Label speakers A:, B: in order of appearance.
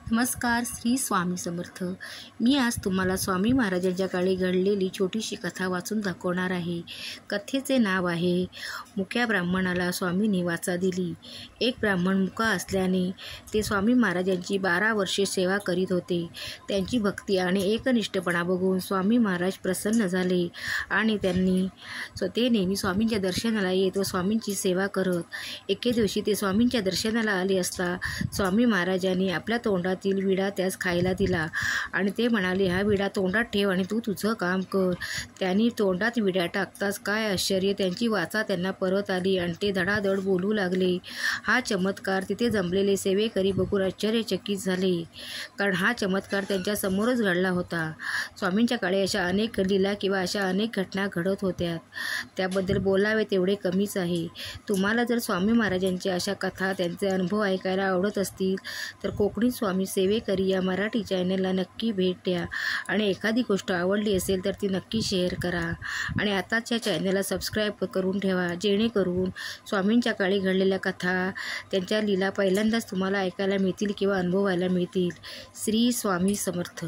A: नमस्कार. श्री स्वामी समर्थ. मी आज तुम्हाला स्वामी महाराजांच्या काळी घडलेली छोटीशी कथा वाचून दाखवणार आहे. कथेचे नाव आहे मुक्या ब्राह्मणाला स्वामींनी वाचा दिली. एक ब्राह्मण मुका असल्याने ते स्वामी महाराजांची 12 वर्षे सेवा करीत होते. त्यांची भक्ती आणि एकनिष्ठपणा बघून स्वामी महाराज प्रसन्न झाले आणि ते नेहमी स्वामींच्या दर्शनाला येत व स्वामींची सेवा करत. एके दिवशी ते स्वामींच्या दर्शनाला आले असता स्वामी महाराजांनी आपल्या तोंडातील विडा त्यास खायला दिला आणि ते म्हणाले, हा विडा तोंडात ठेव आणि तू तुझं काम कर. त्यांनी तोंडात विडा टाकताच काय आश्चर्य, त्यांची वाचा त्यांना परत आली आणि ते धडाधड बोलू लागले. हा चमत्कार तिथे जमलेले सेवेकरी बघून आश्चर्यचकित झाले, कारण हा चमत्कार त्यांच्या समोरच घडला होता. स्वामींच्या काळी अशा अनेक लीला किंवा अशा अनेक घटना घडत होत्या, त्याबद्दल बोलावे तेवढे कमीच आहे. तुम्हाला जर स्वामी महाराजांच्या अशा कथा, त्यांचे अनुभव ऐकायला आवडत असतील तर कोकणी स्वामी सेवेकरी या मराठी चॅनलला नक्की भेट द्या आणि एखादी गोष्ट आवडली असेल तर ती नक्की शेअर करा आणि आताच या चॅनलला सबस्क्राईब करून ठेवा, जेणेकरून स्वामींच्या काळी घडलेल्या कथा, त्यांच्या लीला पहिल्यांदाच तुम्हाला ऐकायला मिळतील किंवा अनुभवायला मिळतील. श्री स्वामी समर्थ.